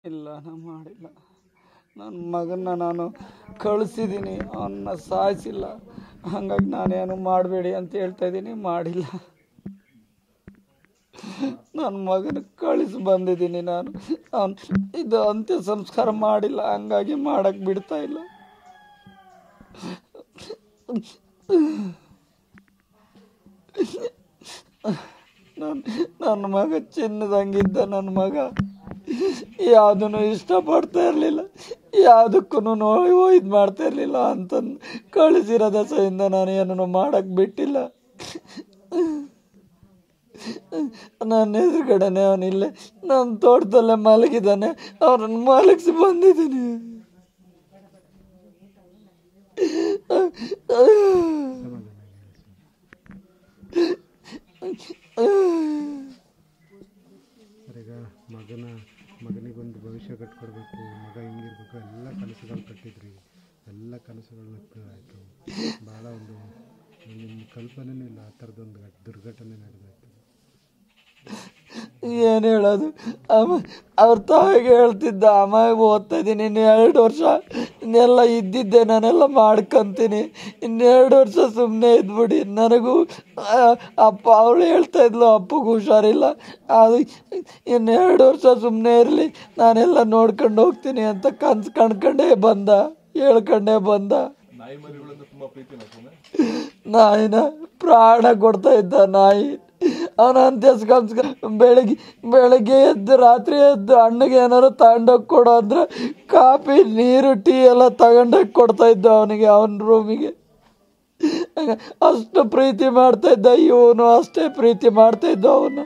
ಇಲ್ಲ, ನಾನು ಮಾಡಿಲ್ಲ. ನನ್ನ ಮಗನ್ನ ನಾನು ಕಳಿಸಿದ್ದೀನಿ, ಅವನ್ನ ಸಾಯಿಸಿಲ್ಲ. ಹಾಗಾಗಿ ನಾನೇನು ಮಾಡಬೇಡಿ ಅಂತ ಹೇಳ್ತಾ ಇದ್ದೀನಿ, ಮಾಡಿಲ್ಲ. ನನ್ನ ಮಗನ ಕಳಿಸಿ ಬಂದಿದ್ದೀನಿ ನಾನು. ಅವನು ಇದು ಅಂತ್ಯ ಸಂಸ್ಕಾರ ಮಾಡಿಲ್ಲ, ಹಂಗಾಗಿ ಮಾಡಕ್ಕೆ ಬಿಡ್ತಾ ಇಲ್ಲ. ನನ್ನ ಮಗ ಚಿನ್ನದಂಗಿದ್ದ. ನನ್ನ ಮಗ ಯಾವುದನ್ನು ಇಷ್ಟಪಡ್ತಾ ಇರಲಿಲ್ಲ, ಯಾವುದಕ್ಕೂ ಇದು ಮಾಡ್ತಾ ಇರಲಿಲ್ಲ ಅಂತಂದು ಕಳಿಸಿರೋ ದಸೆಯಿಂದ ನಾನು ಏನನ್ನು ಮಾಡಕ್ಕೆ ಬಿಟ್ಟಿಲ್ಲ. ನನ್ನ ಎದುರುಗಡೆನೆ ಅವನಿಲ್ಲೇ ನನ್ನ ತೋಟದಲ್ಲೇ ಮಲಗಿದ್ದಾನೆ, ಅವನನ್ನು ಮಲಗಿಸಿ ಬಂದಿದ್ದೀನಿ. ಈಗ ಮಗನಿಗೊಂದು ಭವಿಷ್ಯ ಕಟ್ಕೊಡ್ಬೇಕು, ಮಗ ಹಿಂಗಿರ್ಬೇಕು, ಎಲ್ಲ ಕನಸುಗಳು ಕಟ್ಟಿದ್ರಿ, ಎಲ್ಲ ಕನಸುಗಳು ಆಯಿತು. ಭಾಳ ನಿಮ್ಮ ಕಲ್ಪನೆಯೂ ಇಲ್ಲ ಆ ಥರದೊಂದು ದುರ್ಘಟನೆ ನಡೆದಾಯ್ತು. ಏನು ಹೇಳೋದು? ಅವ್ರ ತಾಯಿಗೆ ಹೇಳ್ತಿದ್ದ, ಅಮ್ಮ ಓದ್ತಾ ಇದ್ದೀನಿ, ಇನ್ನು 2 ವರ್ಷ ಇನ್ನೆಲ್ಲ ಇದ್ದಿದ್ದೆ ನಾನೆಲ್ಲ ಮಾಡ್ಕೊಂತೀನಿ, ಇನ್ನು 2 ವರ್ಷ ಸುಮ್ಮನೆ ಇದ್ಬಿಡಿ. ನನಗೂ ಅಪ್ಪ ಅವಳು ಹೇಳ್ತಾ ಇದ್ಲು, ಅಪ್ಪಗೂ ಹುಷಾರಿಲ್ಲ, ಅದು ಇನ್ನು 2 ವರ್ಷ ಸುಮ್ಮನೆ ಇರಲಿ, ನಾನೆಲ್ಲ ನೋಡ್ಕೊಂಡು ಹೋಗ್ತೀನಿ ಅಂತ ಕನ್ಸು ಹೇಳ್ಕೊಂಡೇ ಬಂದ. ನಾಯಿನ ಪ್ರಾಣ ಕೊಡ್ತಾ ಇದ್ದ ನಾಯಿ. ಅವನ ಅಂತ್ಯ ಸಂಸ್ಕಾರ ಬೆಳಗ್ಗೆ ಎದ್ದು ರಾತ್ರಿ ಎದ್ದು ಅಣ್ಣಗೆ ಏನಾರು ತಗೊಂಡೋಗಿ ಕೊಡೋ ಅಂದ್ರೆ ಕಾಫಿ ನೀರು ಟೀ ಎಲ್ಲ ತಗೊಂಡೋಗಿ ಕೊಡ್ತಾ ಇದ್ದ ಅವನಿಗೆ, ಅವನ ರೂಮಿಗೆ. ಅಷ್ಟು ಪ್ರೀತಿ ಮಾಡ್ತಾ ಇದ್ದ. ಇವನು ಅಷ್ಟೇ ಪ್ರೀತಿ ಮಾಡ್ತಾ ಇದ್ದ ಅವನು.